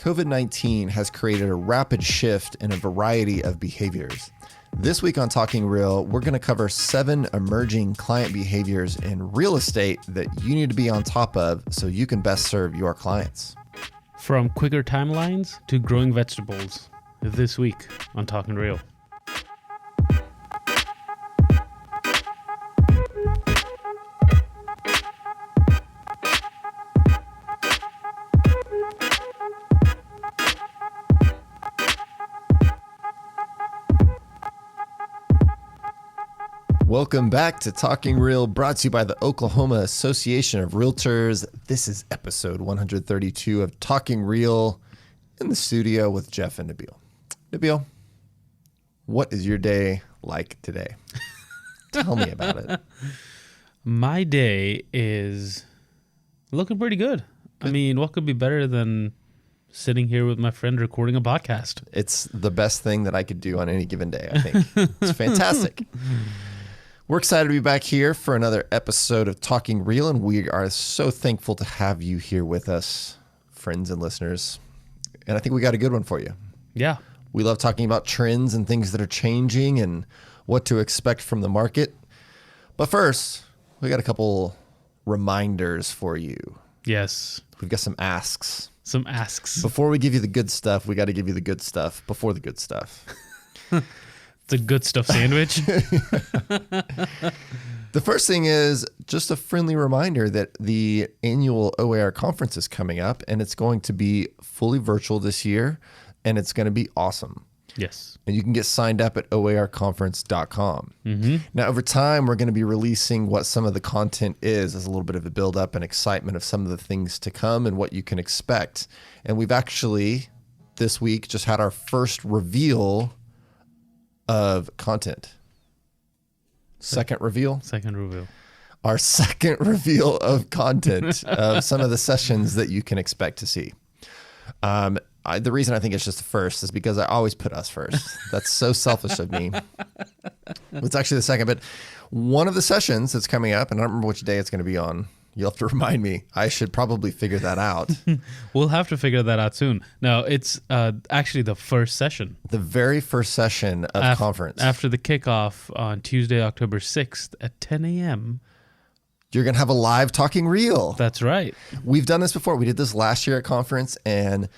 COVID-19 has created a rapid shift in a variety of behaviors. This week on Talking Real, we're going to cover 7 emerging client behaviors in real estate that you need to be on top of so you can best serve your clients. From quicker timelines to growing vegetables, this week on Talking Real. Welcome back to Talking Real, brought to you by the Oklahoma Association of Realtors. This is episode 132 of Talking Real in the studio with Jeff and Nabil. Nabil, what is your day like today? Tell me about it. My day is looking pretty good. I mean, what could be better than sitting here with my friend recording a podcast? It's the best thing that I could do on any given day, I think. It's fantastic. We're excited to be back here for another episode of Talking Real, and we are so thankful to have you here with us, friends and listeners. And I think we got a good one for you. Yeah. We love talking about trends and things that are changing and what to expect from the market. But first, we got a couple reminders for you. Yes. We've got some asks. Some asks. Before we give you the good stuff, we got to give you the good stuff before the good stuff. It's a good stuff sandwich. The first thing is just a friendly reminder that the annual OAR conference is coming up, and it's going to be fully virtual this year, and it's going to be awesome. Yes. And you can get signed up at oarconference.com. Mm-hmm. Now, over time, we're going to be releasing what some of the content is as a little bit of a build up and excitement of some of the things to come and what you can expect. And we've actually, this week, just had our first reveal of content. Second reveal? Second reveal. Our second reveal of content of some of the sessions that you can expect to see. The reason I think it's just the first is because I always put us first. That's so selfish of me. It's actually the second, but one of the sessions that's coming up, and I don't remember which day it's going to be on. You'll have to remind me. I should probably figure that out. We'll have to figure that out soon. No, it's actually the first session. The very first session of conference. After the kickoff on Tuesday, October 6th at 10 a.m. You're going to have a live Talking Real. That's right. We've done this before. We did this last year at conference, and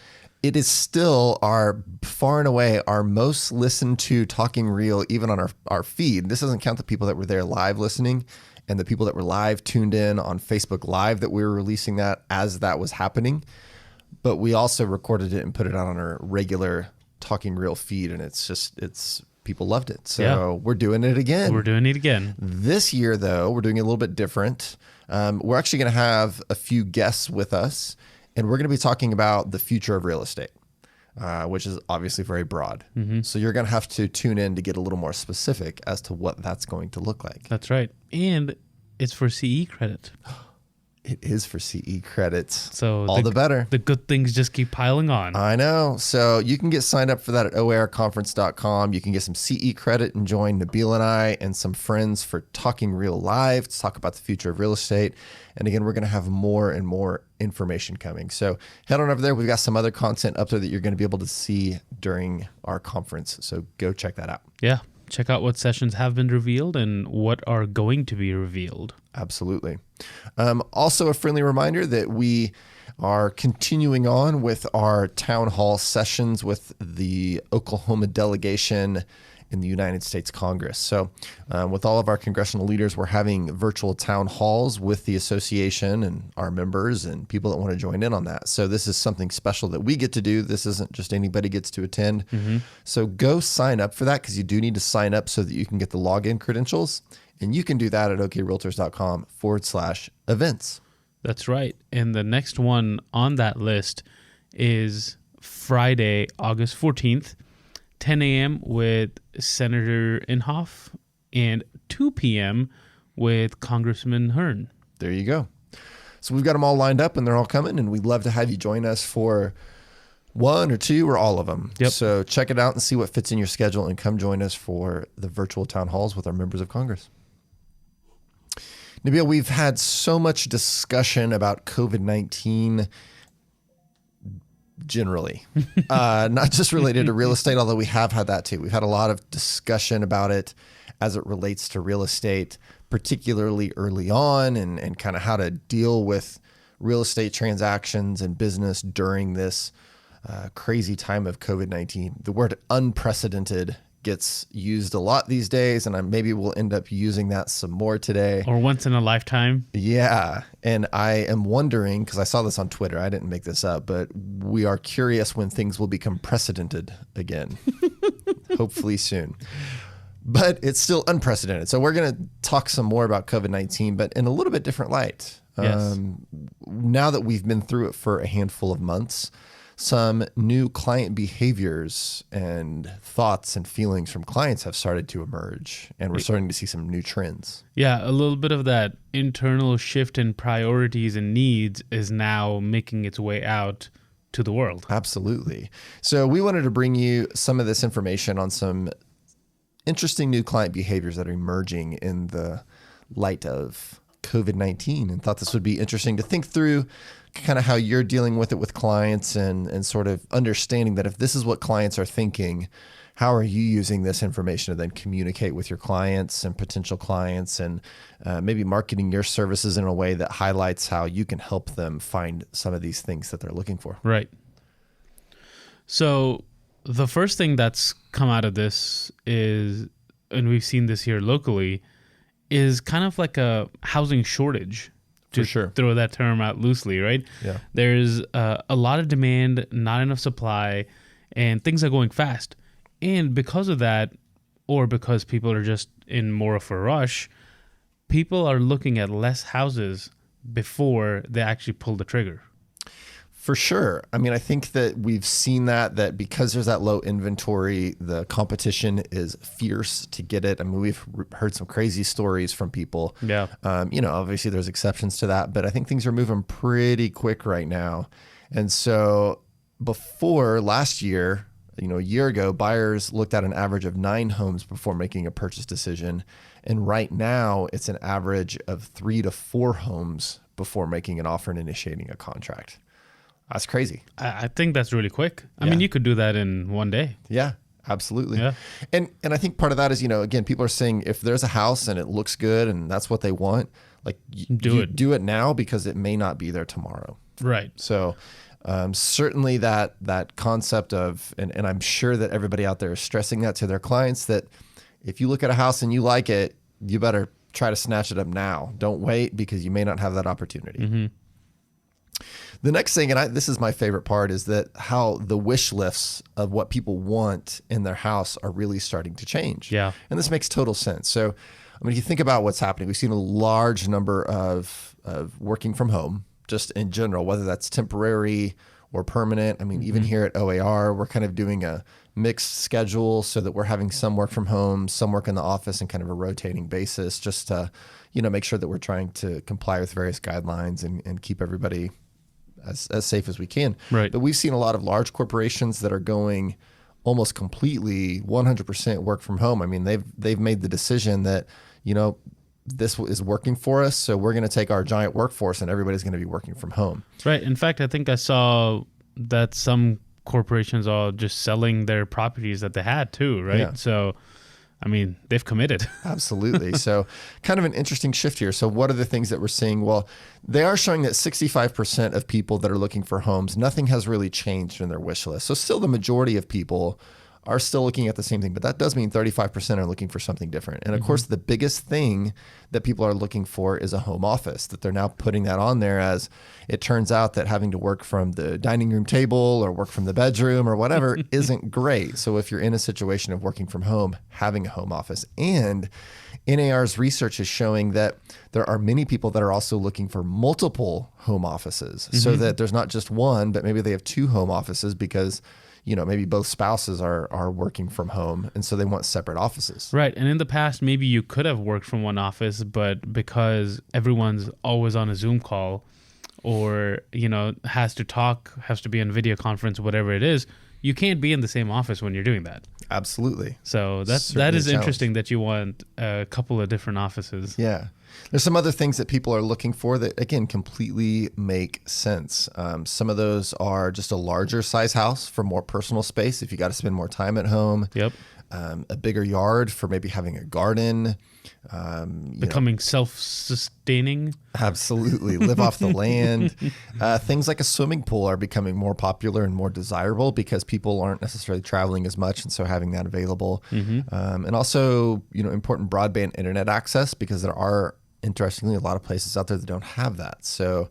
it is still far and away our most listened to Talking Real, even on our feed. This doesn't count the people that were there live listening and the people that were live tuned in on Facebook Live that we were releasing that as that was happening. But we also recorded it and put it out on our regular Talking Real feed, and it's people loved it. So We're doing it again. We're doing it again. This year, though, we're doing it a little bit different. We're actually going to have a few guests with us, and we're going to be talking about the future of real estate, which is obviously very broad. Mm-hmm. So you're going to have to tune in to get a little more specific as to what that's going to look like. That's right. And it's for CE credit. It is for CE credits. So all the better. The good things just keep piling on. I know. So you can get signed up for that at oarconference.com. You can get some CE credit and join Nabil and I and some friends for Talking Real Live to talk about the future of real estate. And again, we're going to have more and more information coming. So head on over there. We've got some other content up there that you're going to be able to see during our conference. So go check that out. Yeah. Check out what sessions have been revealed and what are going to be revealed. Absolutely. Also, a friendly reminder that we are continuing on with our town hall sessions with the Oklahoma delegation in the United States Congress. So with all of our congressional leaders, we're having virtual town halls with the association and our members and people that want to join in on that. So this is something special that we get to do. This isn't just anybody gets to attend. Mm-hmm. So go sign up for that, because you do need to sign up so that you can get the login credentials. And you can do that at okrealtors.com/events. That's right. And the next one on that list is Friday, August 14th, 10 a.m. with Senator Inhofe and 2 p.m. with Congressman Hearn. There you go. So we've got them all lined up and they're all coming, and we'd love to have you join us for one or two or all of them. Yep. So check it out and see what fits in your schedule and come join us for the virtual town halls with our members of Congress. Nabil, we've had so much discussion about COVID-19 generally, not just related to real estate, although we have had that too. We've had a lot of discussion about it as it relates to real estate, particularly early on, and kind of how to deal with real estate transactions and business during this crazy time of COVID-19. The word unprecedented gets used a lot these days, and maybe we'll end up using that some more today. Or once in a lifetime. Yeah. And I am wondering, because I saw this on Twitter, I didn't make this up, but we are curious when things will become precedented again. Hopefully soon. But it's still unprecedented. So we're going to talk some more about COVID-19, but in a little bit different light. Yes. Now that we've been through it for a handful of months, some new client behaviors and thoughts and feelings from clients have started to emerge, and we're starting to see some new trends. Yeah, a little bit of that internal shift in priorities and needs is now making its way out to the world. Absolutely. So we wanted to bring you some of this information on some interesting new client behaviors that are emerging in the light of COVID-19, and thought this would be interesting to think through kind of how you're dealing with it with clients, and sort of understanding that if this is what clients are thinking, how are you using this information to then communicate with your clients and potential clients, and maybe marketing your services in a way that highlights how you can help them find some of these things that they're looking for. Right. So the first thing that's come out of this is, and we've seen this here locally, is kind of like a housing shortage. For sure. Throw that term out loosely, right? Yeah. There's a lot of demand, not enough supply, and things are going fast. And because of that, or because people are just in more of a rush, people are looking at less houses before they actually pull the trigger. For sure. I mean, I think that we've seen that because there's that low inventory, the competition is fierce to get it. I mean, we've heard some crazy stories from people. Yeah. Obviously there's exceptions to that, but I think things are moving pretty quick right now. And so before last year, a year ago, buyers looked at an average of 9 homes before making a purchase decision. And right now it's an average of 3 to 4 homes before making an offer and initiating a contract. That's crazy. I think that's really quick. I Yeah. mean, you could do that in one day. Yeah, absolutely. Yeah. And I think part of that is, again, people are saying if there's a house and it looks good and that's what they want, like Do it. Do it now, because it may not be there tomorrow. Right. So certainly that concept of, and I'm sure that everybody out there is stressing that to their clients, that if you look at a house and you like it, you better try to snatch it up now. Don't wait, because you may not have that opportunity. Mm-hmm. The next thing, and this is my favorite part, is that how the wish lists of what people want in their house are really starting to change. Yeah. And this makes total sense. So, if you think about what's happening, we've seen a large number of working from home, just in general, whether that's temporary or permanent. I mean, even here at OAR, we're kind of doing a mixed schedule so that we're having some work from home, some work in the office, and kind of a rotating basis, just to, make sure that we're trying to comply with various guidelines and keep everybody as safe as we can. Right. But we've seen a lot of large corporations that are going almost completely 100% work from home. I mean, they've made the decision that, this is working for us, so we're going to take our giant workforce and everybody's going to be working from home. Right. In fact, I think I saw that some corporations are just selling their properties that they had too, right? Yeah. So, I mean, they've committed. Absolutely. So kind of an interesting shift here. So what are the things that we're seeing? Well, they are showing that 65% of people that are looking for homes, nothing has really changed in their wish list. So still the majority of people are still looking at the same thing, but that does mean 35% are looking for something different. And of course, the biggest thing that people are looking for is a home office, that they're now putting that on there, as it turns out that having to work from the dining room table or work from the bedroom or whatever isn't great. So if you're in a situation of working from home, having a home office. And NAR's research is showing that there are many people that are also looking for multiple home offices, so that there's not just one, but maybe they have 2 home offices because maybe both spouses are working from home, and so they want separate offices. Right. And in the past, maybe you could have worked from one office, but because everyone's always on a Zoom call or, has to be on video conference, whatever it is, you can't be in the same office when you're doing that. Absolutely. So that Certainly is a challenge. interesting that you want a couple of different offices. Yeah. There's some other things that people are looking for that, again, completely make sense. Some of those are just a larger size house for more personal space if you got to spend more time at home. Yep. A bigger yard for maybe having a garden. Becoming self-sustaining. Absolutely. Live off the land. Things like a swimming pool are becoming more popular and more desirable because people aren't necessarily traveling as much. And so having that available. And also, important broadband internet access, because there are, interestingly, a lot of places out there that don't have that. So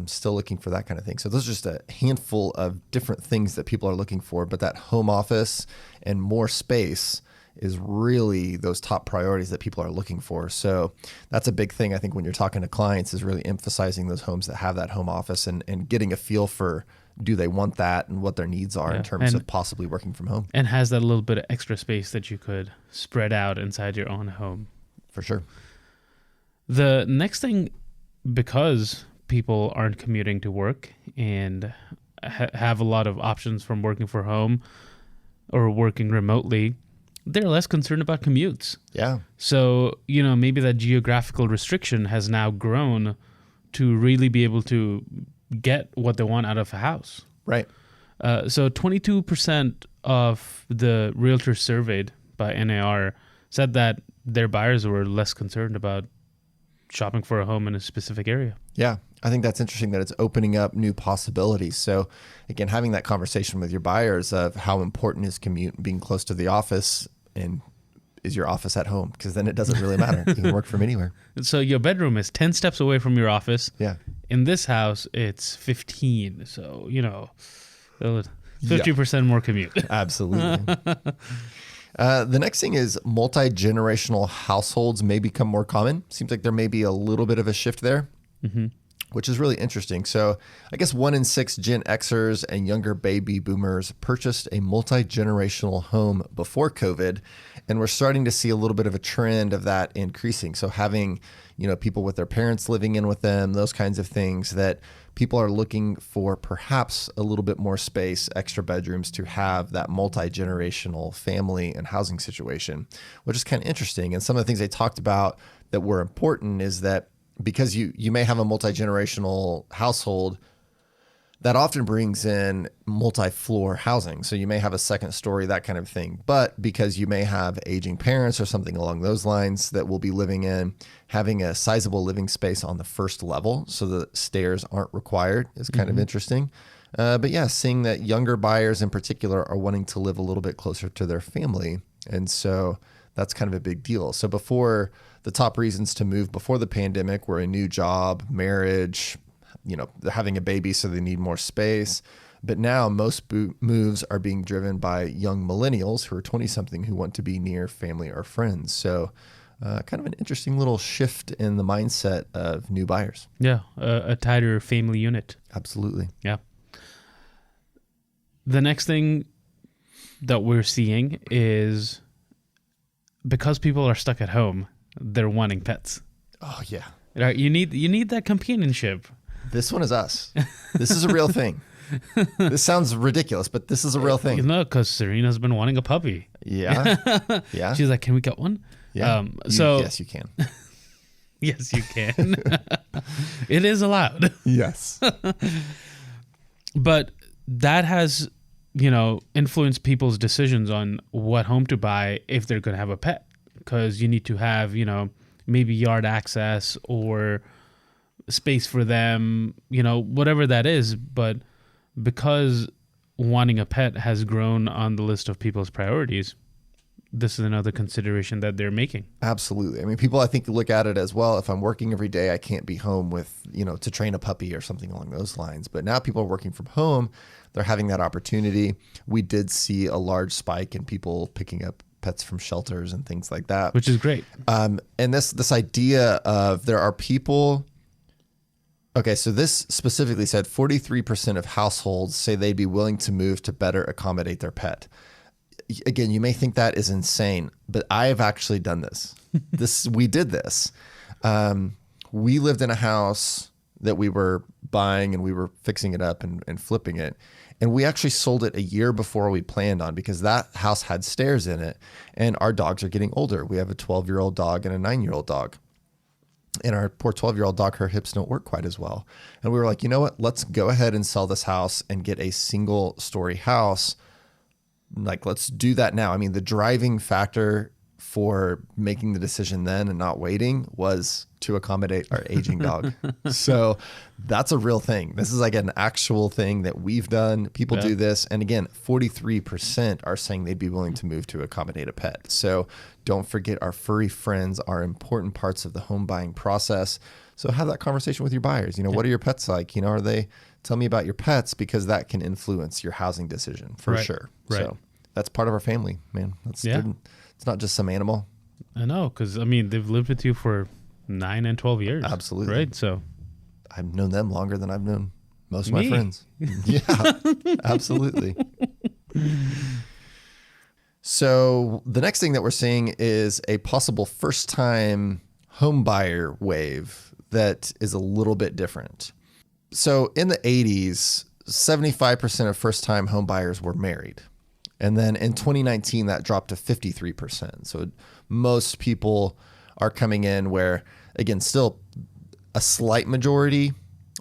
still looking for that kind of thing. So those are just a handful of different things that people are looking for. But that home office and more space is really those top priorities that people are looking for. So that's a big thing, I think, when you're talking to clients, is really emphasizing those homes that have that home office and getting a feel for, do they want that and what their needs are in terms of possibly working from home. And has that little bit of extra space that you could spread out inside your own home. For sure. The next thing, because people aren't commuting to work and have a lot of options from working from home or working remotely, they're less concerned about commutes. Yeah. So, maybe that geographical restriction has now grown to really be able to get what they want out of a house. Right. So 22% of the realtors surveyed by NAR said that their buyers were less concerned about shopping for a home in a specific area. Yeah. I think that's interesting that it's opening up new possibilities. So again, having that conversation with your buyers of how important is commute and being close to the office, and is your office at home? Because then it doesn't really matter. You can work from anywhere. So your bedroom is 10 steps away from your office. Yeah. In this house, it's 15. So, 50% more commute. Absolutely. The next thing is multi-generational households may become more common. Seems like there may be a little bit of a shift there. Which is really interesting. So I guess 1 in 6 Gen Xers and younger baby boomers purchased a multi-generational home before COVID. And we're starting to see a little bit of a trend of that increasing. So having, people with their parents living in with them, those kinds of things, that people are looking for perhaps a little bit more space, extra bedrooms to have that multi-generational family and housing situation, which is kind of interesting. And some of the things they talked about that were important is that because you may have a multi-generational household, that often brings in multi-floor housing. So you may have a second story, that kind of thing. But because you may have aging parents or something along those lines that will be living in, having a sizable living space on the first level so the stairs aren't required is kind of interesting. But yeah, seeing that younger buyers in particular are wanting to live a little bit closer to their family. And so that's kind of a big deal. So before, the top reasons to move before the pandemic were a new job, marriage, having a baby, so they need more space. But now most moves are being driven by young millennials who are 20-something who want to be near family or friends. So kind of an interesting little shift in the mindset of new buyers. Yeah, a tighter family unit. Absolutely. Yeah. The next thing that we're seeing is, because people are stuck at home, they're wanting pets. Oh yeah. Right? You need that companionship. This one is us. This is a real thing. This sounds ridiculous, but this is a real thing. Because Serena's been wanting a puppy. Yeah. Yeah. She's like, "Can we get one?" Yeah. Yes, you can. Yes, you can. It is allowed. Yes. But that has, influenced people's decisions on what home to buy if they're going to have a pet. Because you need to have, maybe yard access or space for them, whatever that is. But because wanting a pet has grown on the list of people's priorities, this is another consideration that they're making. Absolutely. I mean, people, I think, look at it as, well, if I'm working every day, I can't be home with, to train a puppy or something along those lines. But now people are working from home. They're having that opportunity. We did see a large spike in people picking up pets from shelters and things like that, which is great. And this idea of, there are people. Okay, so this specifically said 43% of households say they'd be willing to move to better accommodate their pet. Again, you may think that is insane, but I have actually done this. We did this. We lived in a house that we were buying, and we were fixing it up and flipping it. And we actually sold it a year before we planned on, because that house had stairs in it, and our dogs are getting older. We have a 12-year-old dog and a 9-year-old dog. And our poor 12-year-old dog, her hips don't work quite as well. And we were like, you know what? Let's go ahead and sell this house and get a single story house. Like, let's do that now. I mean, the driving factor for making the decision then and not waiting was to accommodate our aging dog. So that's a real thing. This is like an actual thing that we've done. People do this. And again, 43% are saying they'd be willing to move to accommodate a pet. So don't forget, our furry friends are important parts of the home buying process. So have that conversation with your buyers. You know, what are your pets like? You know, tell me about your pets, because that can influence your housing decision for sure. Right. So that's part of our family, man. It's not just some animal. I know, because, I mean, they've lived with you for 9 and 12 years. Absolutely. Right? So I've known them longer than I've known most of my friends. Yeah, absolutely. So the next thing that we're seeing is a possible first-time home buyer wave that is a little bit different. So in the 80s, 75% of first-time home buyers were married. And then in 2019, that dropped to 53%. So most people are coming in where, again, still a slight majority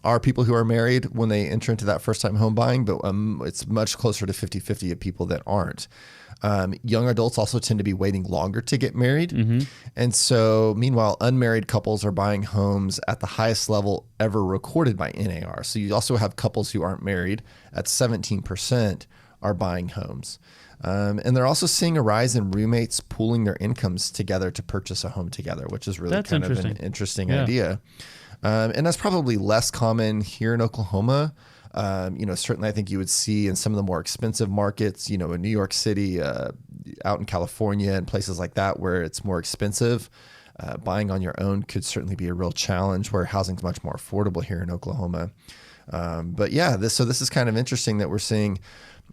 are people who are married when they enter into that first-time home buying, but it's much closer to 50-50 of people that aren't. Young adults also tend to be waiting longer to get married. Mm-hmm. And so meanwhile, unmarried couples are buying homes at the highest level ever recorded by NAR. So you also have couples who aren't married at 17% are buying homes. And they're also seeing a rise in roommates pooling their incomes together to purchase a home together, which is really kind of an interesting idea. And that's probably less common here in Oklahoma. Certainly I think you would see in some of the more expensive markets, in New York City, out in California and places like that where it's more expensive. Buying on your own could certainly be a real challenge, where housing's much more affordable here in Oklahoma. This is kind of interesting that we're seeing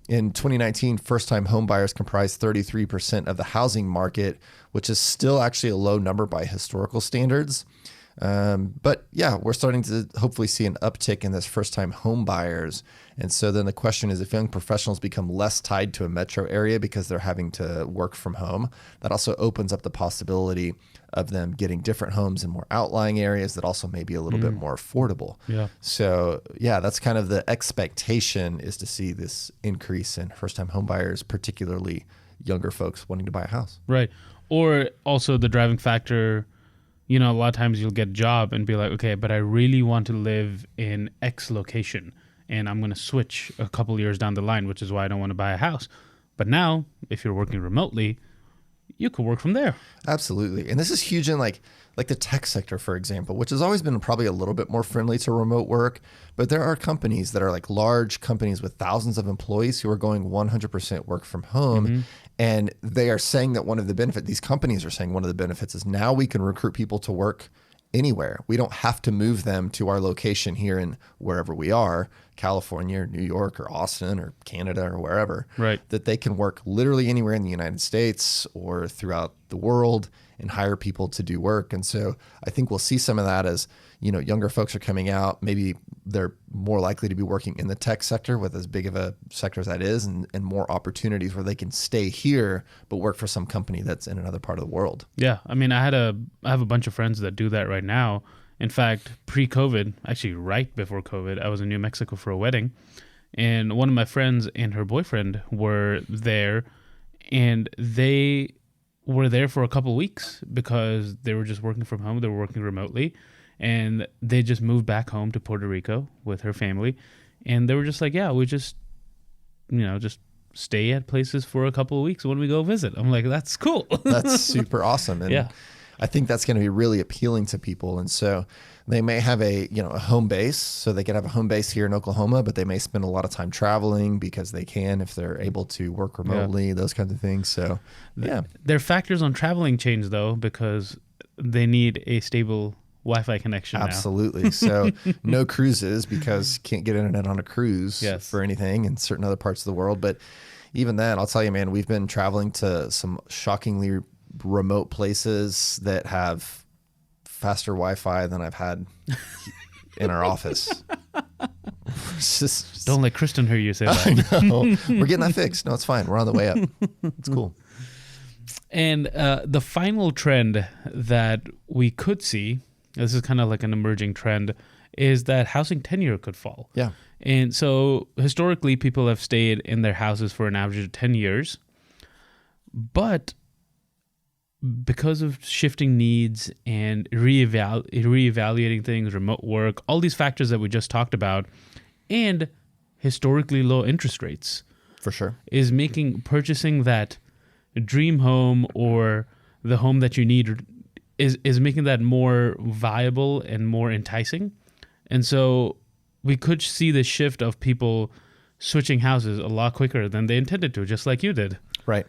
in 2019, first-time home buyers comprised 33% of the housing market, which is still actually a low number by historical standards. We're starting to hopefully see an uptick in this first-time home buyers. And so then the question is, if young professionals become less tied to a metro area because they're having to work from home, that also opens up the possibility of them getting different homes in more outlying areas that also may be a little bit more affordable. Yeah. So that's kind of the expectation, is to see this increase in first-time home buyers, particularly younger folks wanting to buy a house. Right. Or also the driving factor, a lot of times you'll get a job and be like, okay, but I really want to live in X location, and I'm going to switch a couple years down the line, which is why I don't want to buy a house. But now, if you're working remotely, you could work from there. Absolutely. And this is huge in like the tech sector, for example, which has always been probably a little bit more friendly to remote work. But there are companies that are like large companies with thousands of employees who are going 100% work from home. Mm-hmm. And they are saying that these companies are saying one of the benefits is now we can recruit people to work anywhere. We don't have to move them to our location here in wherever we are, California or New York or Austin or Canada or wherever. Right. That they can work literally anywhere in the United States or throughout the world and hire people to do work. And so I think we'll see some of that as, younger folks are coming out. Maybe they're more likely to be working in the tech sector, with as big of a sector as that is, and more opportunities where they can stay here but work for some company that's in another part of the world. Yeah. I mean, I have a bunch of friends that do that right now. In fact, pre-COVID, actually right before COVID, I was in New Mexico for a wedding, and one of my friends and her boyfriend were there, and they were there for a couple of weeks because they were just working from home. They were working remotely, and they just moved back home to Puerto Rico with her family. And they were just like, yeah, we just stay at places for a couple of weeks when we go visit. I'm like, that's cool. That's super awesome. And I think that's going to be really appealing to people. And so they may have a home base, so they can have a home base here in Oklahoma, but they may spend a lot of time traveling because they can, if they're able to work remotely, those kinds of things. So their factors on traveling change though, because they need a stable Wi-Fi connection. Absolutely. Now. So no cruises, because can't get internet on a cruise for anything in certain other parts of the world. But even then, I'll tell you, man, we've been traveling to some shockingly remote places that have faster Wi-Fi than I've had in our office. Don't let Kristen hear you say that. I know. We're getting that fixed. No, it's fine. We're on the way up. It's cool. And the final trend that we could see, this is kind of like an emerging trend, is that housing tenure could fall. Yeah. And so historically, people have stayed in their houses for an average of 10 years. But because of shifting needs and reevaluating things, remote work, all these factors that we just talked about, and historically low interest rates, For sure. is making purchasing that dream home or the home that you need is making that more viable and more enticing. And so we could see the shift of people switching houses a lot quicker than they intended to, just like you did. Right.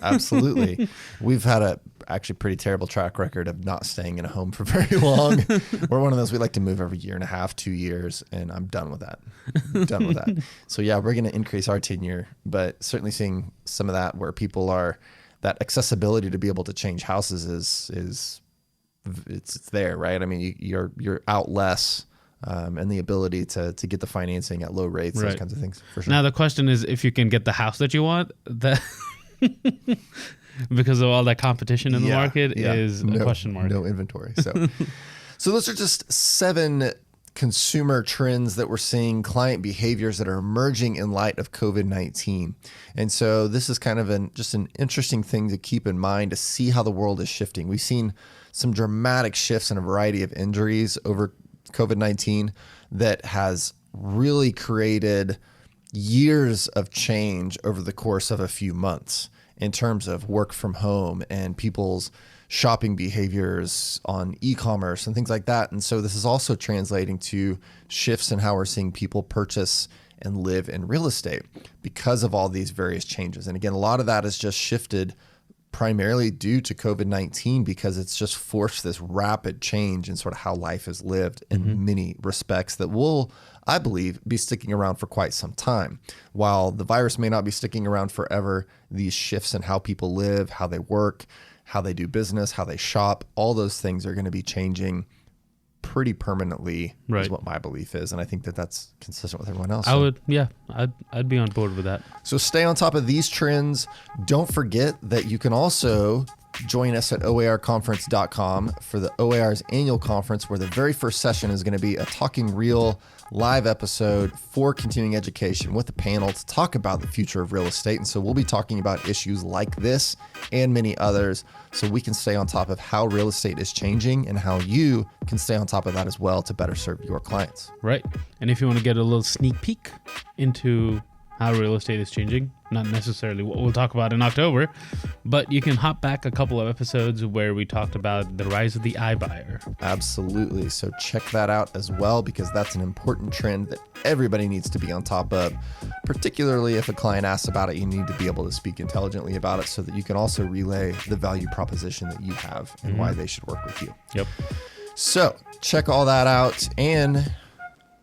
Absolutely. We've had a actually pretty terrible track record of not staying in a home for very long. We're one of those, we like to move every year and a half, 2 years, and I'm done with that. Done with that. So yeah, we're going to increase our tenure, but certainly seeing some of that where people are, that accessibility to be able to change houses is it's there, right? I mean, you're out less. And the ability to get the financing at low rates, those kinds of things, for sure. Now the question is if you can get the house that you want, that because of all that competition in the market is a question mark. No inventory. So those are just 7 consumer trends that we're seeing, client behaviors that are emerging in light of COVID-19. And so this is kind of just an interesting thing to keep in mind to see how the world is shifting. We've seen some dramatic shifts in a variety of injuries over COVID-19 that has really created years of change over the course of a few months in terms of work from home and people's shopping behaviors on e-commerce and things like that. And so this is also translating to shifts in how we're seeing people purchase and live in real estate because of all these various changes. And again, a lot of that has just shifted primarily due to COVID-19 because it's just forced this rapid change in sort of how life is lived in many respects that will, I believe, be sticking around for quite some time. While the virus may not be sticking around forever, these shifts in how people live, how they work, how they do business, how they shop, all those things are going to be changing pretty permanently, is what my belief is. And I think that that's consistent with everyone else. I'd be on board with that. So stay on top of these trends. Don't forget that you can also join us at oarconference.com for the OAR's annual conference, where the very first session is going to be a Talking Real live episode for continuing education with a panel to talk about the future of real estate. And so we'll be talking about issues like this and many others so we can stay on top of how real estate is changing and how you can stay on top of that as well to better serve your clients. Right. And if you want to get a little sneak peek into how real estate is changing, not necessarily what we'll talk about in October, but you can hop back a couple of episodes where we talked about the rise of the iBuyer. Absolutely. So check that out as well, because that's an important trend that everybody needs to be on top of. Particularly if a client asks about it, you need to be able to speak intelligently about it so that you can also relay the value proposition that you have and why they should work with you. Yep. So check all that out and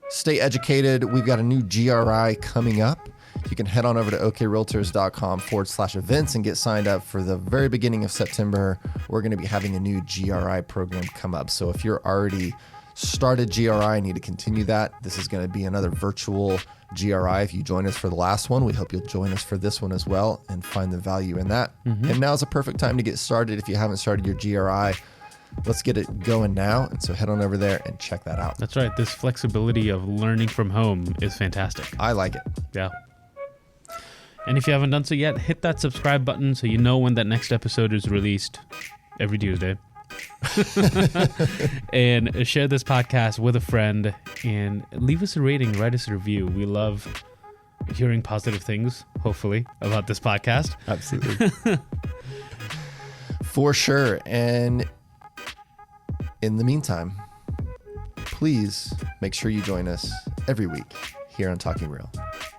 stay educated. We've got a new GRI coming up. You can head on over to okrealtors.com/events and get signed up for the very beginning of September. We're going to be having a new GRI program come up. So if you're already started GRI and need to continue that, this is going to be another virtual GRI. If you join us for the last one, we hope you'll join us for this one as well and find the value in that. And now is a perfect time to get started. If you haven't started your GRI, let's get it going now. And so head on over there and check that out. That's right. This flexibility of learning from home is fantastic. I like it. Yeah. And if you haven't done so yet, hit that subscribe button so you know when that next episode is released every Tuesday. And share this podcast with a friend and leave us a rating, write us a review. We love hearing positive things, hopefully, about this podcast. Absolutely. For sure. And in the meantime, please make sure you join us every week here on Talking Real.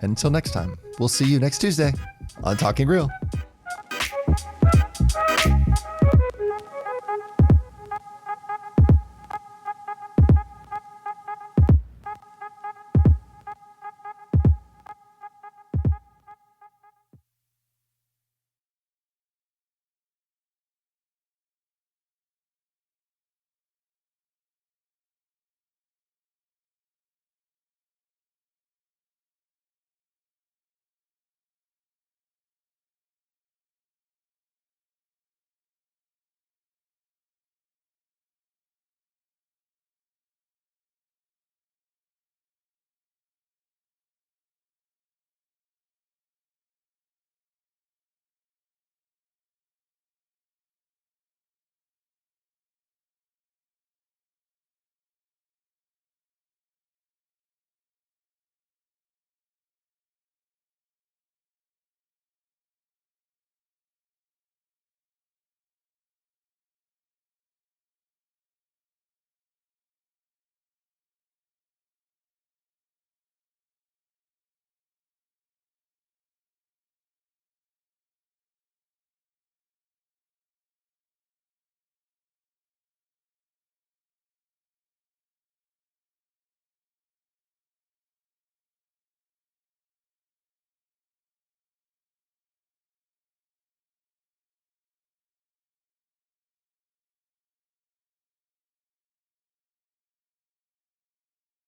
And until next time, we'll see you next Tuesday on Talking Real.